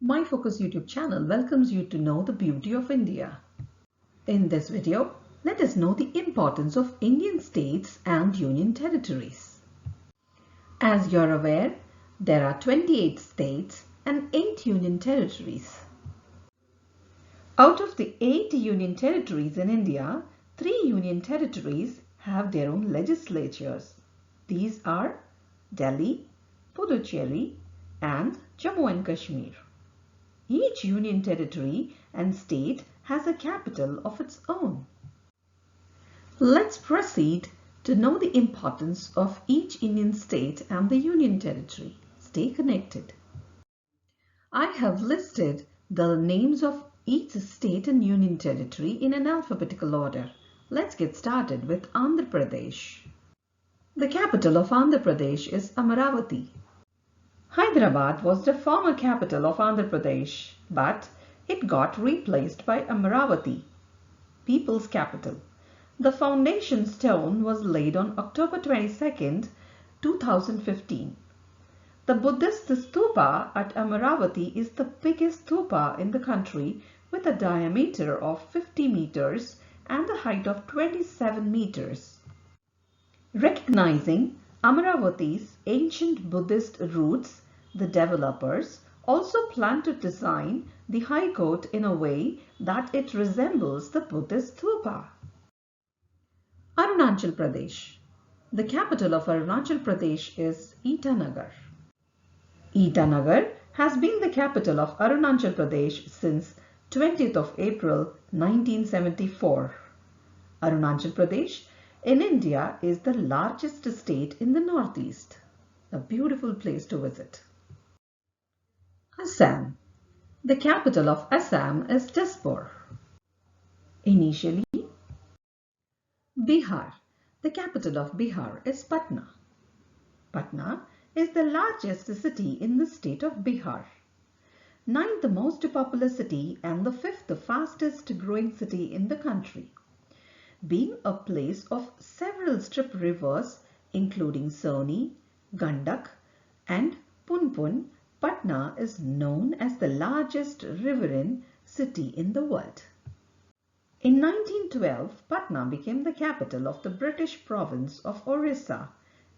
My Focus YouTube channel welcomes you to know the beauty of India. In this video, let us know the importance of Indian states and union territories. As you're aware, there are 28 states and 8 union territories. Out of the 8 union territories in India, 3 union territories have their own legislatures. These are Delhi, Puducherry, and Jammu and Kashmir. Each union territory and state has a capital of its own. Let's proceed to know the importance of each Indian state and the union territory. Stay connected. I have listed the names of each state and union territory in an alphabetical order. Let's get started with Andhra Pradesh. The capital of Andhra Pradesh is Amaravati. Hyderabad was the former capital of Andhra Pradesh, but it got replaced by Amaravati, people's capital. The foundation stone was laid on October 22, 2015. The Buddhist stupa at Amaravati is the biggest stupa in the country with a diameter of 50 meters and a height of 27 meters. Recognizing Amaravati's ancient Buddhist roots, the developers also plan to design the High Court in a way that it resembles the Buddhist stupa. Arunachal Pradesh. The capital of Arunachal Pradesh is Itanagar. Itanagar has been the capital of Arunachal Pradesh since 20th of April 1974. Arunachal Pradesh in India is the largest state in the northeast. A beautiful place to visit. Assam. The capital of Assam is Dispur. Initially, Bihar. The capital of Bihar is Patna. Patna is the largest city in the state of Bihar, 9th most populous city and the 5th fastest growing city in the country. Being a place of several strip rivers including Soni, Gandak and Punpun, Patna is known as the largest riverine city in the world. In 1912, Patna became the capital of the British province of Orissa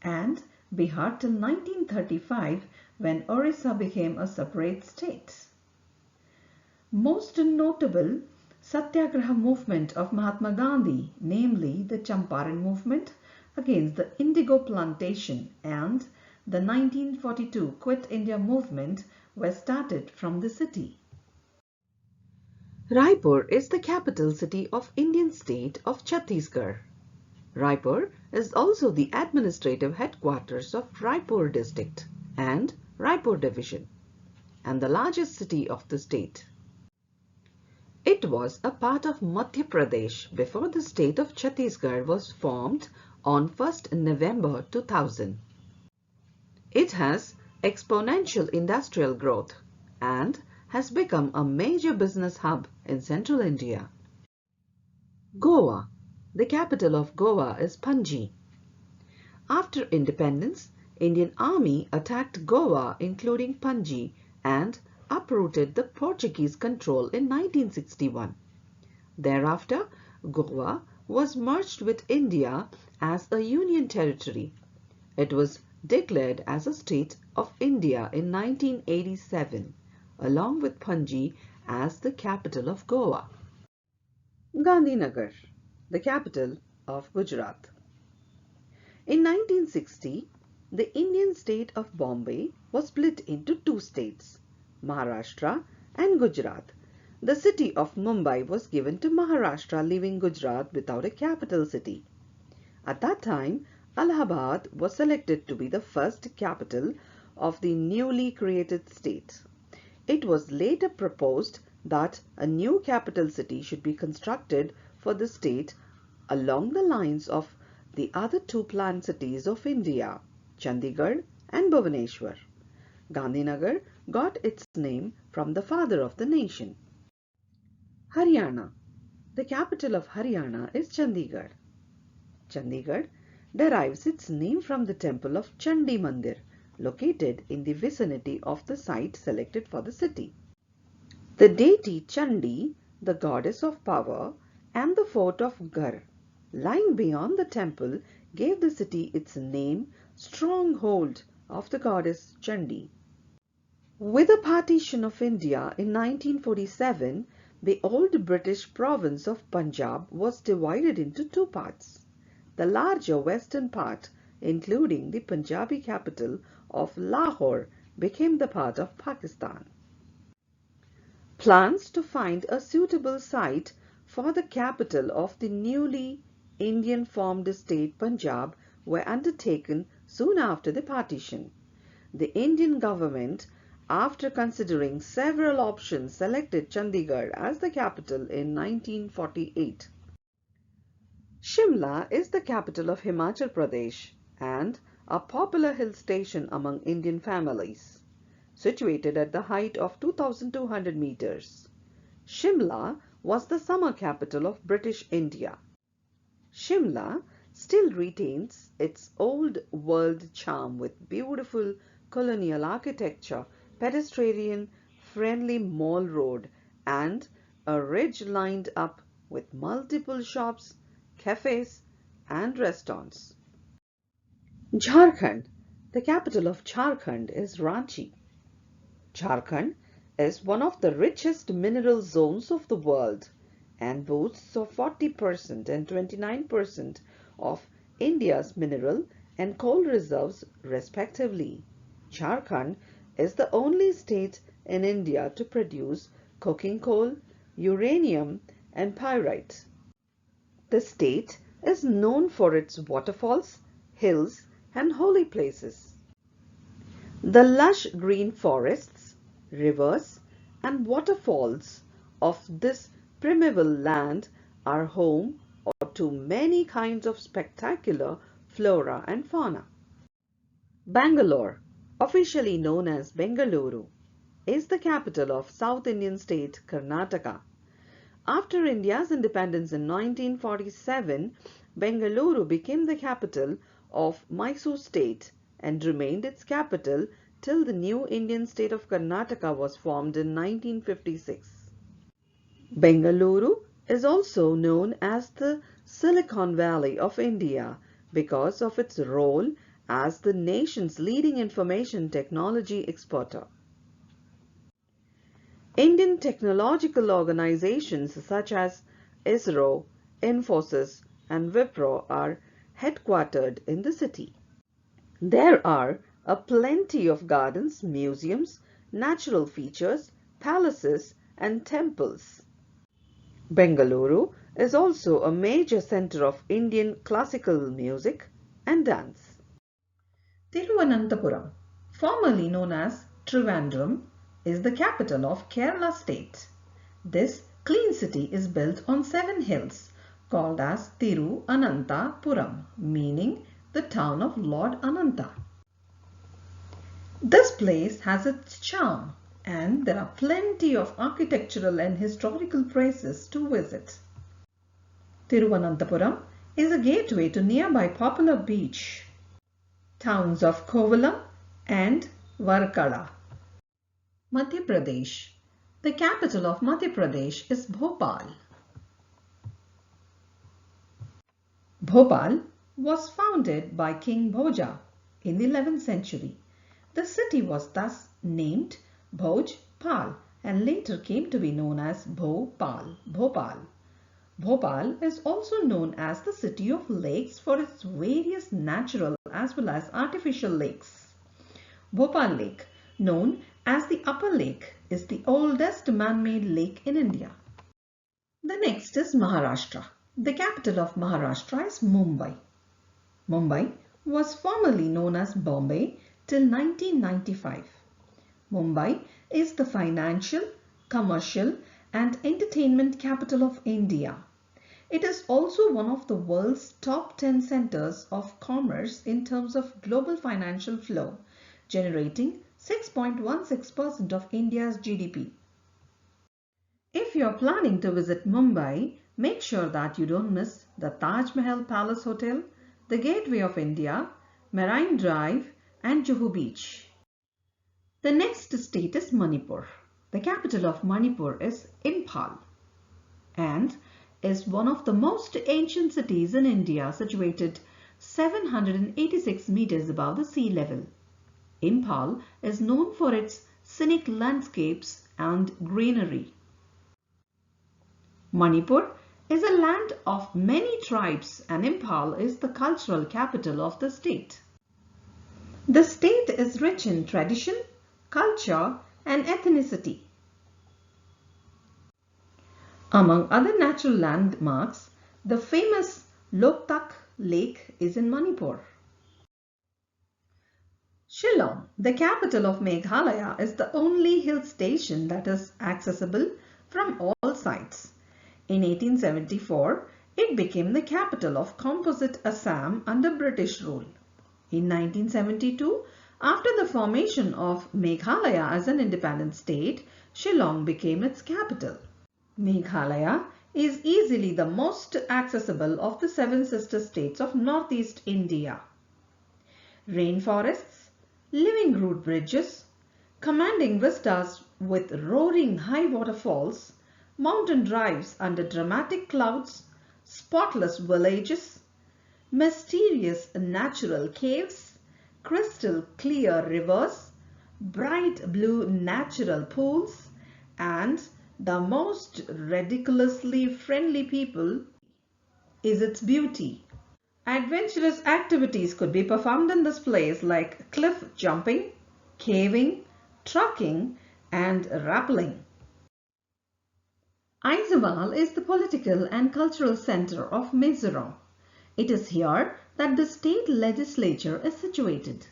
and Bihar till 1935 when Orissa became a separate state. Most notable Satyagraha movement of Mahatma Gandhi, namely the Champaran movement against the indigo plantation and the 1942 Quit India movement were started from the city. Raipur is the capital city of Indian state of Chhattisgarh. Raipur is also the administrative headquarters of Raipur district and Raipur division and the largest city of the state. It was a part of Madhya Pradesh before the state of Chhattisgarh was formed on 1st November 2000. It has exponential industrial growth and has become a major business hub in central India. Goa. The capital of Goa is Panaji. After independence, Indian Army attacked Goa including Panaji and uprooted the Portuguese control in 1961. Thereafter, Goa was merged with India as a union territory. It was declared as a state of India in 1987, along with Panaji as the capital of Goa. Gandhinagar, the capital of Gujarat. In 1960, the Indian state of Bombay was split into 2 states, Maharashtra and Gujarat. The city of Mumbai was given to Maharashtra, leaving Gujarat without a capital city. At that time, Allahabad was selected to be the first capital of the newly created state. It was later proposed that a new capital city should be constructed for the state along the lines of the other 2 planned cities of India, Chandigarh and Bhubaneswar. Gandhinagar got its name from the father of the nation. Haryana. The capital of Haryana is Chandigarh. Chandigarh derives its name from the temple of Chandi Mandir, located in the vicinity of the site selected for the city. The deity Chandi, the goddess of power, and the fort of Gar, lying beyond the temple, gave the city its name, stronghold of the goddess Chandi. With the partition of India in 1947, the old British province of Punjab was divided into two parts. The larger western part, including the Punjabi capital of Lahore, became the part of Pakistan. Plans to find a suitable site for the capital of the newly Indian-formed state Punjab were undertaken soon after the partition. The Indian government, after considering several options, selected Chandigarh as the capital in 1948. Shimla is the capital of Himachal Pradesh and a popular hill station among Indian families. Situated at the height of 2,200 meters, Shimla was the summer capital of British India. Shimla still retains its old world charm with beautiful colonial architecture, pedestrian-friendly mall road, and a ridge lined up with multiple shops, cafes, and restaurants. Jharkhand. The capital of Jharkhand is Ranchi. Jharkhand is one of the richest mineral zones of the world and boasts of 40% and 29% of India's mineral and coal reserves respectively. Jharkhand is the only state in India to produce coking coal, uranium, and pyrite. The state is known for its waterfalls, hills, and holy places. The lush green forests, rivers, and waterfalls of this primeval land are home to many kinds of spectacular flora and fauna. Bangalore, officially known as Bengaluru, is the capital of South Indian state Karnataka. After India's independence in 1947, Bengaluru became the capital of Mysore state and remained its capital till the new Indian state of Karnataka was formed in 1956. Bengaluru is also known as the Silicon Valley of India because of its role as the nation's leading information technology exporter. Indian technological organizations such as ISRO, Infosys, and Wipro are headquartered in the city. There are a plenty of gardens, museums, natural features, palaces, and temples. Bengaluru is also a major center of Indian classical music and dance. Thiruvananthapuram, formerly known as Trivandrum, is the capital of Kerala state. This clean city is built on 7 hills called as Thiruvananthapuram, meaning the town of Lord Ananta. This place has its charm and there are plenty of architectural and historical places to visit. Thiruvananthapuram is a gateway to nearby popular beach towns of Kovalam and Varkala. Madhya Pradesh. The capital of Madhya Pradesh is Bhopal. Bhopal was founded by King Bhoja in the 11th century. The city was thus named Bhojpal and later came to be known as Bhopal. Bhopal is also known as the city of lakes for its various natural as well as artificial lakes. Bhopal Lake, known as the Upper Lake, is the oldest man-made lake in India. The next is Maharashtra. The capital of Maharashtra is Mumbai. Mumbai was formerly known as Bombay till 1995. Mumbai is the financial, commercial, and entertainment capital of India. It is also one of the world's top 10 centers of commerce in terms of global financial flow, generating 6.16% of India's GDP. If you are planning to visit Mumbai, make sure that you don't miss the Taj Mahal Palace Hotel, the Gateway of India, Marine Drive, and Juhu Beach. The next state is Manipur. The capital of Manipur is Imphal and is one of the most ancient cities in India, situated 786 meters above the sea level. Imphal is known for its scenic landscapes and greenery. Manipur is a land of many tribes and Imphal is the cultural capital of the state. The state is rich in tradition, culture and ethnicity. Among other natural landmarks, the famous Loktak Lake is in Manipur. Shillong, the capital of Meghalaya, is the only hill station that is accessible from all sides. In 1874, it became the capital of composite Assam under British rule. In 1972, after the formation of Meghalaya as an independent state, Shillong became its capital. Meghalaya is easily the most accessible of the seven sister states of Northeast India. Rainforests, living root bridges, commanding vistas with roaring high waterfalls, mountain drives under dramatic clouds, spotless villages, mysterious natural caves, crystal clear rivers, bright blue natural pools, and the most ridiculously friendly people is its beauty. Adventurous activities could be performed in this place like cliff jumping, caving, trekking, and rappelling. Aizawl is the political and cultural center of Mizoram. It is here that the state legislature is situated.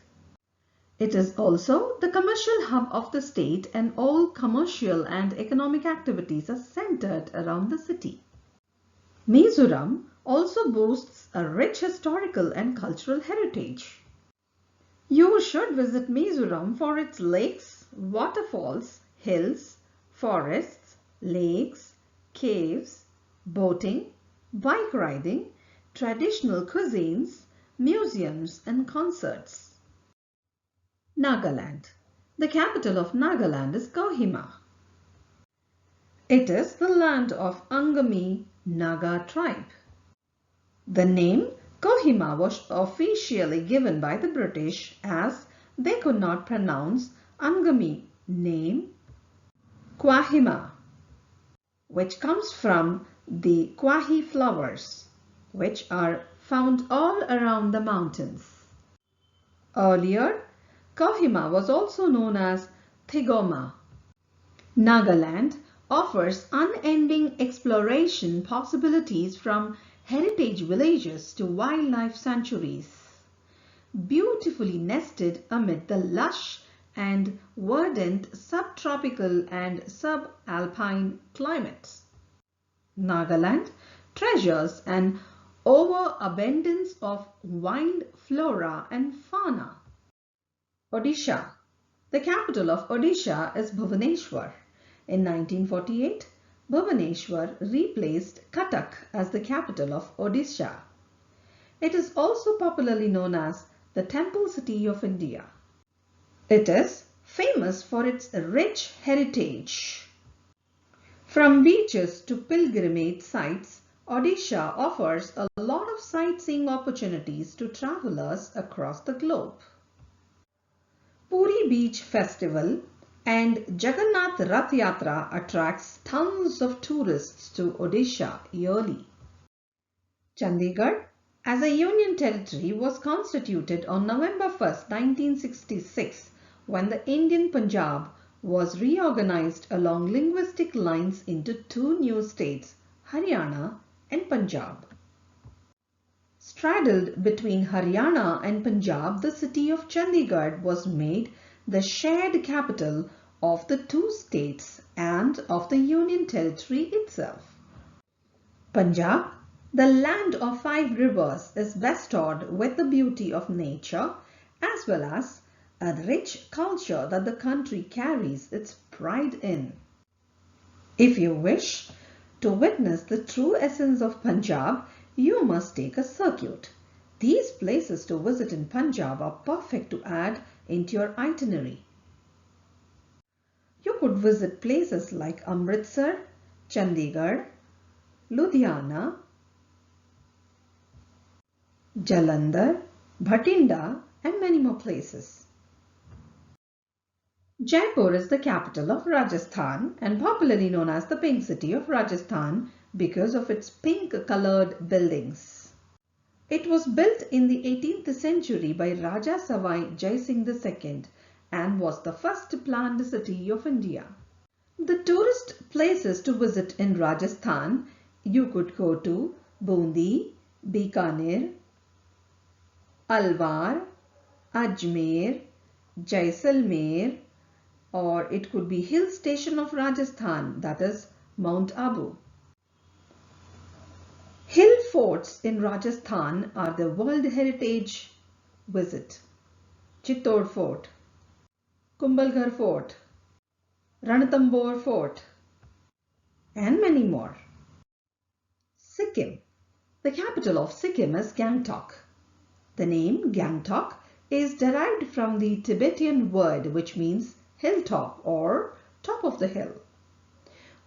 It is also the commercial hub of the state and all commercial and economic activities are centered around the city. Mizoram also boasts a rich historical and cultural heritage. You should visit Mizoram for its lakes, waterfalls, hills, forests, lakes, caves, boating, bike riding, traditional cuisines, museums and concerts. Nagaland. The capital of Nagaland is Kohima. It is the land of Angami Naga tribe. The name Kohima was officially given by the British as they could not pronounce Angami name Kohima, which comes from the Kwahi flowers, which are found all around the mountains. Earlier, Kohima was also known as Thigoma. Nagaland offers unending exploration possibilities from heritage villages to wildlife sanctuaries, beautifully nested amid the lush and verdant subtropical and subalpine climates. Nagaland treasures an overabundance of wild flora and fauna. Odisha. The capital of Odisha is Bhubaneswar. In 1948, Bhubaneswar replaced Cuttack as the capital of Odisha. It is also popularly known as the Temple City of India. It is famous for its rich heritage. From beaches to pilgrimage sites, Odisha offers a lot of sightseeing opportunities to travelers across the globe. Puri Beach Festival and Jagannath Rath Yatra attracts thousands of tourists to Odisha yearly. Chandigarh, as a union territory, was constituted on November 1, 1966, when the Indian Punjab was reorganized along linguistic lines into two new states, Haryana and Punjab. Straddled between Haryana and Punjab, the city of Chandigarh was made the shared capital of the two states and of the Union Territory itself. Punjab, the land of 5 rivers, is bestowed with the beauty of nature as well as a rich culture that the country carries its pride in. If you wish to witness the true essence of Punjab, you must take a circuit. These places to visit in Punjab are perfect to add into your itinerary. You could visit places like Amritsar, Chandigarh, Ludhiana, Jalandhar, Bhatinda and many more places. Jaipur is the capital of Rajasthan and popularly known as the Pink City of Rajasthan because of its pink-colored buildings. It was built in the 18th century by Raja Savai Jai Singh II and was the first planned city of India. The tourist places to visit in Rajasthan, you could go to Bundi, Bikaner, Alwar, Ajmer, Jaisalmer, or it could be hill station of Rajasthan, that is Mount Abu. Hill forts in Rajasthan are the World Heritage visit. Chittor Fort, Kumbhalgarh Fort, Ranthambore Fort and many more. Sikkim. The capital of Sikkim is Gangtok. The name Gangtok is derived from the Tibetan word which means hilltop or top of the hill.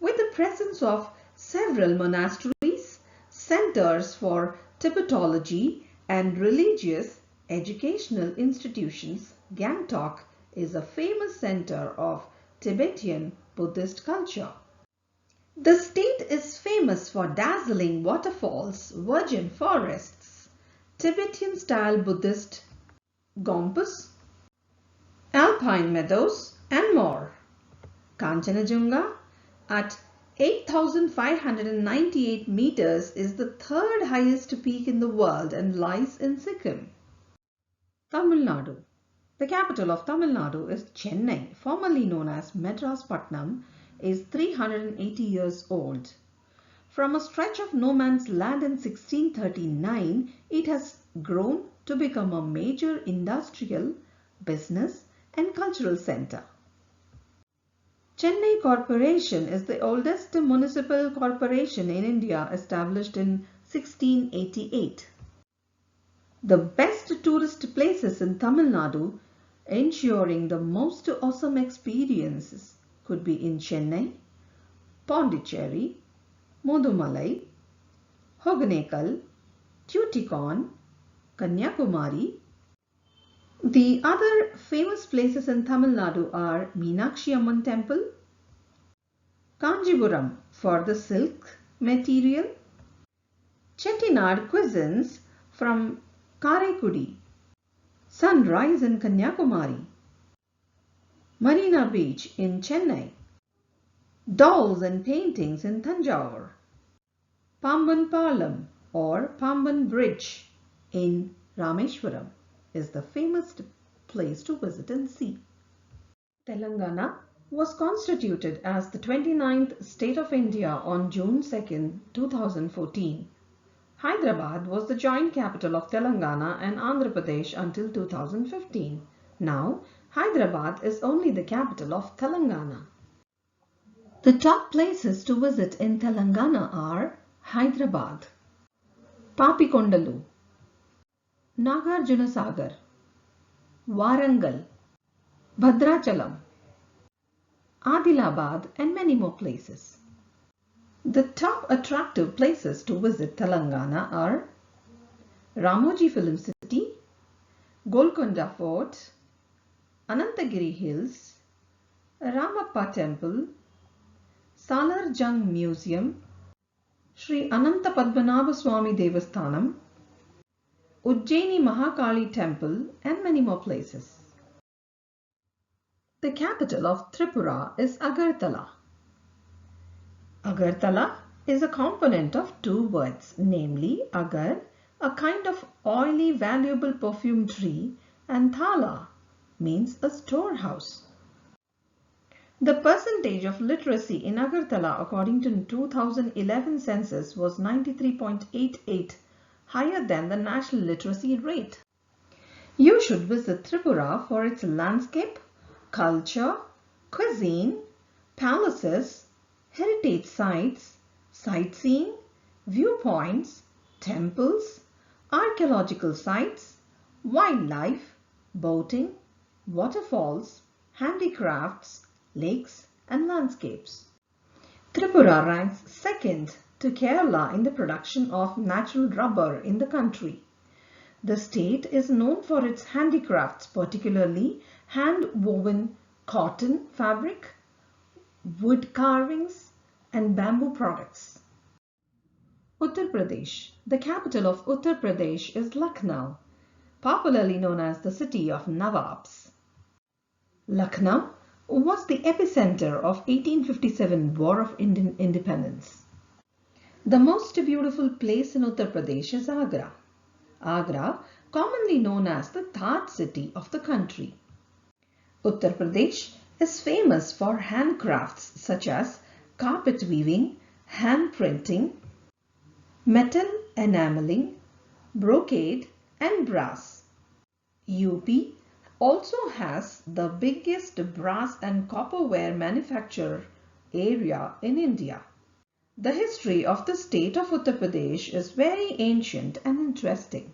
With the presence of several monasteries, centers for Tibetology and religious educational institutions, Gangtok is a famous center of Tibetan Buddhist culture. The state is famous for dazzling waterfalls, virgin forests, Tibetan-style Buddhist gompas, alpine meadows and more. Kanchenjunga at 8,598 meters is the third highest peak in the world and lies in Sikkim. Tamil Nadu. The capital of Tamil Nadu is Chennai, formerly known as Madras Patnam, is 380 years old. From a stretch of no man's land in 1639, it has grown to become a major industrial, business and cultural center. Chennai Corporation is the oldest municipal corporation in India, established in 1688. The best tourist places in Tamil Nadu, ensuring the most awesome experiences, could be in Chennai, Pondicherry, Mudumalai, Hoganekal, Tuticorin, Kanyakumari. The other famous places in Tamil Nadu are Meenakshi Amman Temple, Kanjipuram for the silk material, Chettinad cuisines from Karaikudi, Sunrise in Kanyakumari, Marina Beach in Chennai, dolls and paintings in Tanjore, Pamban Palam or Pamban Bridge in Rameshwaram is the famous place to visit and see. Telangana was constituted as the 29th state of India on June 2, 2014. Hyderabad was the joint capital of Telangana and Andhra Pradesh until 2015. Now, Hyderabad is only the capital of Telangana. The top places to visit in Telangana are Hyderabad, Papikondalu, Nagarjunasagar, Warangal, Bhadrachalam, Adilabad and many more places. The top attractive places to visit Telangana are Ramoji Film City, Golconda Fort, Anantagiri Hills, Ramappa Temple, Salarjung Museum, Sri Ananta Padmanabha Swami Devasthanam, Ujjaini Mahakali Temple and many more places. The capital of Tripura is Agartala. Agartala is a component of two words, namely agar, a kind of oily valuable perfume tree, and thala means a storehouse. The percentage of literacy in Agartala according to 2011 census was 93.88, higher than the national literacy rate. You should visit Tripura for its landscape, culture, cuisine, palaces, heritage sites, sightseeing, viewpoints, temples, archaeological sites, wildlife, boating, waterfalls, handicrafts, lakes and landscapes. Tripura ranks second to Kerala in the production of natural rubber in the country. The state is known for its handicrafts, particularly hand-woven cotton fabric, wood carvings, and bamboo products. Uttar Pradesh. The capital of Uttar Pradesh is Lucknow, popularly known as the city of Nawabs. Lucknow was the epicenter of 1857 War of Indian Independence. The most beautiful place in Uttar Pradesh is Agra. Agra, commonly known as the Taj city of the country. Uttar Pradesh is famous for handcrafts such as carpet weaving, hand printing, metal enameling, brocade, and brass. UP also has the biggest brass and copperware manufacture area in India. The history of the state of Uttar Pradesh is very ancient and interesting.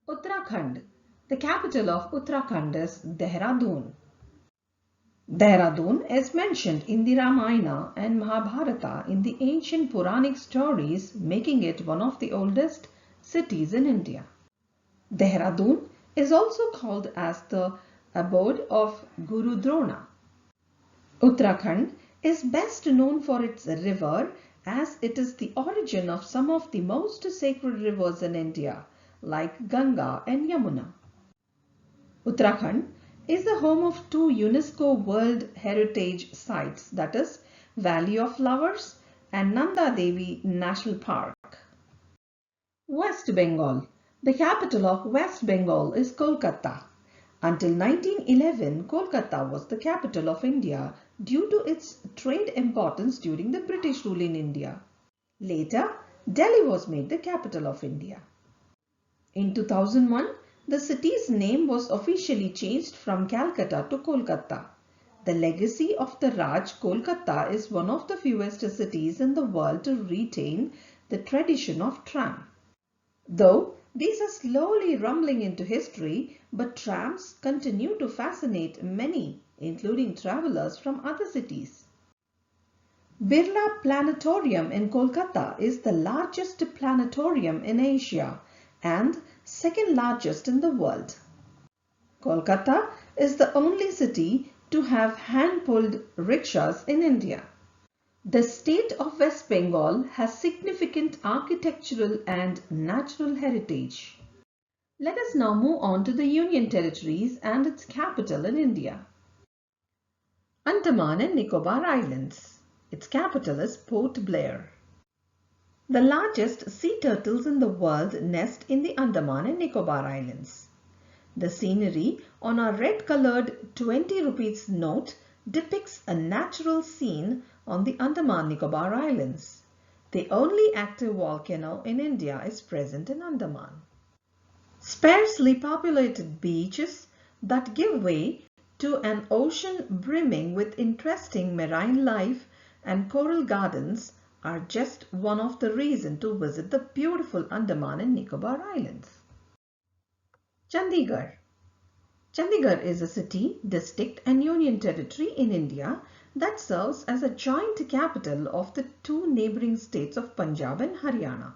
Uttarakhand. The capital of Uttarakhand is Dehradun. Dehradun is mentioned in the Ramayana and Mahabharata in the ancient Puranic stories, making it one of the oldest cities in India. Dehradun is also called as the abode of Guru Drona. Uttarakhand is best known for its river, as it is the origin of some of the most sacred rivers in India, like Ganga and Yamuna. Uttarakhand is the home of two UNESCO World Heritage Sites, that is, Valley of Flowers and Nanda Devi National Park. West Bengal. The capital of West Bengal is Kolkata. Until 1911, Kolkata was the capital of India due to its trade importance during the British rule in India. Later, Delhi was made the capital of India. In 2001, the city's name was officially changed from Calcutta to Kolkata. The legacy of the Raj, Kolkata is one of the fewest cities in the world to retain the tradition of tram. Though these are slowly rumbling into history, but trams continue to fascinate many, including travelers from other cities. Birla Planetarium in Kolkata is the largest planetarium in Asia and second largest in the world. Kolkata is the only city to have hand-pulled rickshaws in India. The state of West Bengal has significant architectural and natural heritage. Let us now move on to the Union Territories and its capital in India. Andaman and Nicobar Islands. Its capital is Port Blair. The largest sea turtles in the world nest in the Andaman and Nicobar Islands. The scenery on a red-colored 20 rupees note depicts a natural scene on the Andaman Nicobar Islands. The only active volcano in India is present in Andaman. Sparsely populated beaches that give way to an ocean brimming with interesting marine life and coral gardens are just one of the reasons to visit the beautiful Andaman and Nicobar Islands. Chandigarh. Chandigarh is a city, district and union territory in India that serves as a joint capital of the two neighbouring states of Punjab and Haryana.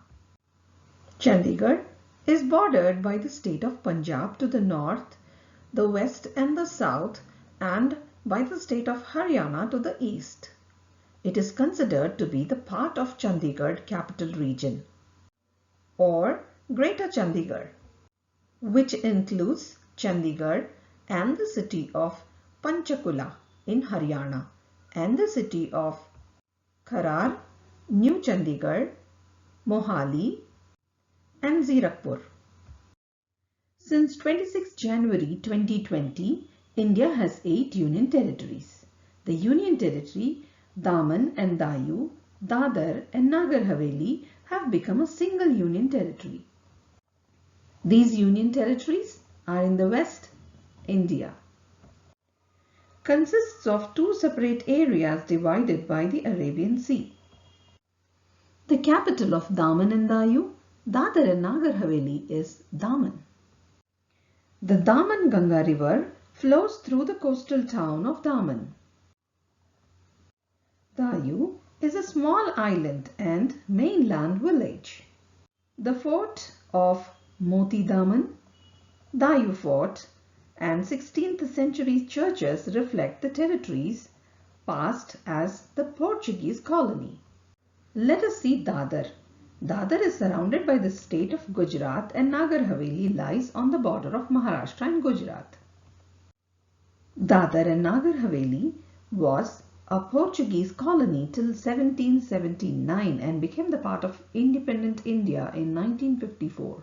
Chandigarh is bordered by the state of Punjab to the north, the west and the south, and by the state of Haryana to the east. It is considered to be the part of Chandigarh capital region or Greater Chandigarh, which includes Chandigarh and the city of Panchkula in Haryana and the city of Kharar, New Chandigarh, Mohali and Zirakpur. Since 26 January 2020, India has 8 union territories. The union territory Daman and Diu, Dadar and Nagar Haveli have become a single union territory. These union territories are in the West India. Consists of 2 separate areas divided by the Arabian Sea. The capital of Daman and Diu, Dadar and Nagar Haveli is Daman. The Daman Ganga river flows through the coastal town of Daman. Dayu is a small island and mainland village. The fort of Moti Daman, Dayu Fort, and 16th century churches reflect the territories passed as the Portuguese colony. Let us see Dadar. Dadar is surrounded by the state of Gujarat and Nagar Haveli lies on the border of Maharashtra and Gujarat. Dadar and Nagar Haveli was a Portuguese colony till 1779 and became the part of independent India in 1954.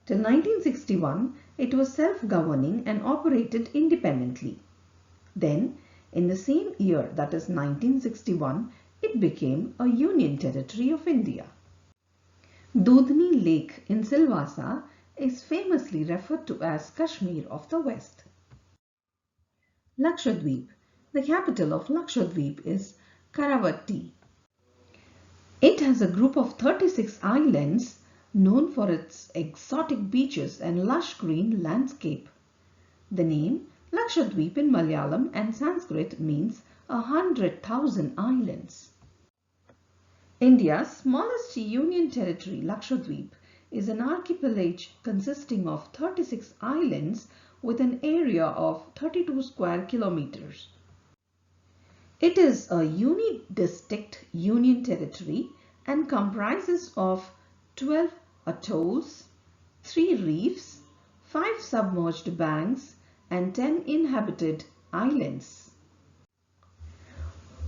Till 1961, it was self-governing and operated independently. Then, in the same year, that is 1961, it became a union territory of India. Dudhni Lake in Silvassa is famously referred to as Kashmir of the West. Lakshadweep. The capital of Lakshadweep is Karavatti. It has a group of 36 islands known for its exotic beaches and lush green landscape. The name Lakshadweep in Malayalam and Sanskrit means 100,000 islands. India's smallest union territory, Lakshadweep, is an archipelago consisting of 36 islands with an area of 32 square kilometers. It is a uni-district union territory and comprises of 12 atolls, 3 reefs, 5 submerged banks, and 10 inhabited islands.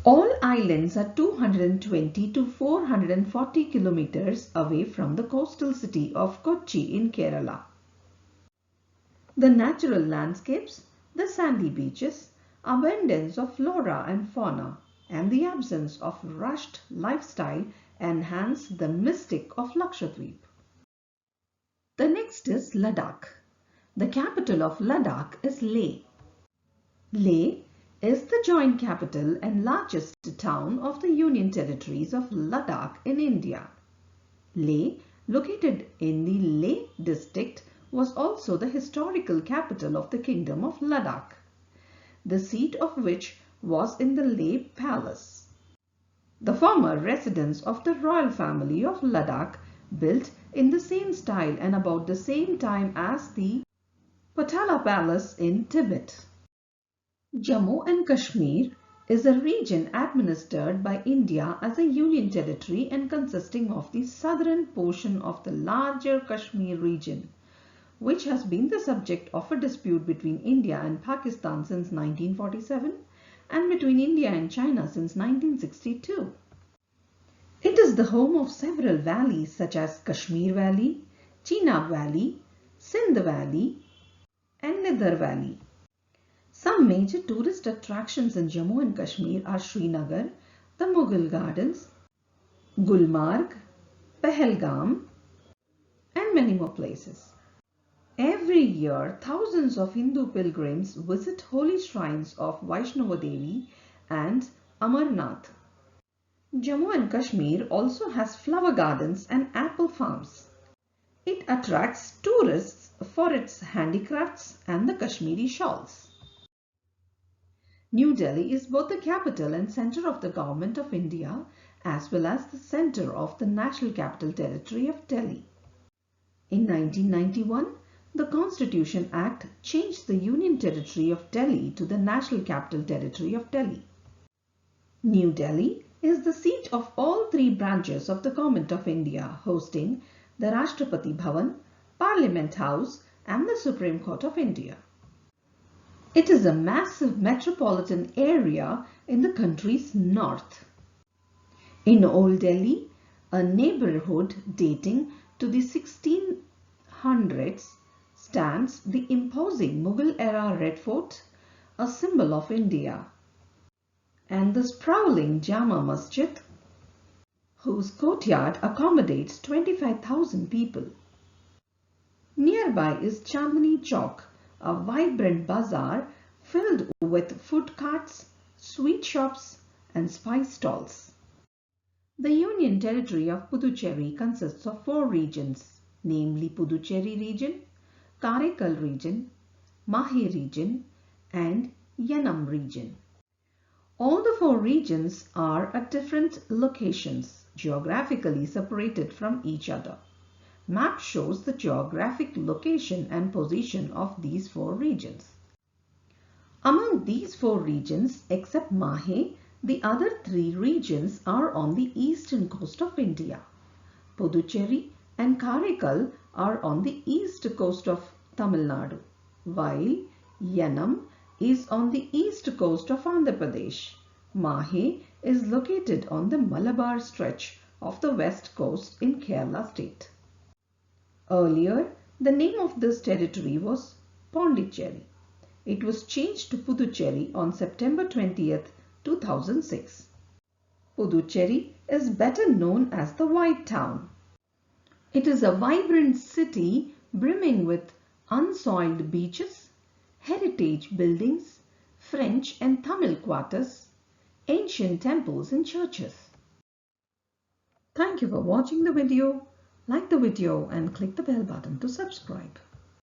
All islands are 220 to 440 kilometers away from the coastal city of Kochi in Kerala. The natural landscapes, the sandy beaches, abundance of flora and fauna, and the absence of rushed lifestyle enhance the mystic of Lakshadweep. The next is Ladakh. The capital of Ladakh is Leh. Leh is the joint capital and largest town of the Union Territories of Ladakh in India. Leh, located in the Leh district, was also the historical capital of the Kingdom of Ladakh, the seat of which was in the Leh Palace, the former residence of the royal family of Ladakh, built in the same style and about the same time as the Potala Palace in Tibet. Jammu and Kashmir is a region administered by India as a union territory and consisting of the southern portion of the larger Kashmir region, which has been the subject of a dispute between India and Pakistan since 1947 and between India and China since 1962. It is the home of several valleys such as Kashmir Valley, Chenab Valley, Sindh Valley, and Nidhar Valley. Some major tourist attractions in Jammu and Kashmir are Srinagar, the Mughal Gardens, Gulmarg, Pahalgam, and many more places. Every year, thousands of Hindu pilgrims visit holy shrines of Vaishnava Devi and Amarnath. Jammu and Kashmir also has flower gardens and apple farms. It attracts tourists for its handicrafts and the Kashmiri shawls. New Delhi is both the capital and center of the Government of India as well as the center of the National Capital Territory of Delhi. In 1991, the Constitution Act changed the Union Territory of Delhi to the National Capital Territory of Delhi. New Delhi is the seat of all 3 branches of the Government of India, hosting the Rashtrapati Bhavan, Parliament House, and the Supreme Court of India. It is a massive metropolitan area in the country's north. In Old Delhi, a neighborhood dating to the 1600s, stands the imposing Mughal-era Red Fort, a symbol of India, and the sprawling Jama Masjid, whose courtyard accommodates 25,000 people. Nearby is Chandni Chowk, a vibrant bazaar filled with food carts, sweet shops, and spice stalls. The Union Territory of Puducherry consists of 4 regions, namely Puducherry region, Karaikal region, Mahe region, and Yanam region. All the four regions are at different locations, geographically separated from each other. Map shows the geographic location and position of these four regions. Among these four regions, except Mahe, the other three regions are on the eastern coast of India. Puducherry and Karaikal are on the east coast of Tamil Nadu, while Yanam is on the east coast of Andhra Pradesh. Mahe is located on the Malabar stretch of the west coast in Kerala state. Earlier, the name of this territory was Pondicherry. It was changed to Puducherry on September 20th, 2006. Puducherry is better known as the White Town. It is a vibrant city brimming with unsoiled beaches, heritage buildings, French and Tamil quarters, ancient temples and churches. Thank you for watching the video. Like the video and click the bell button to subscribe.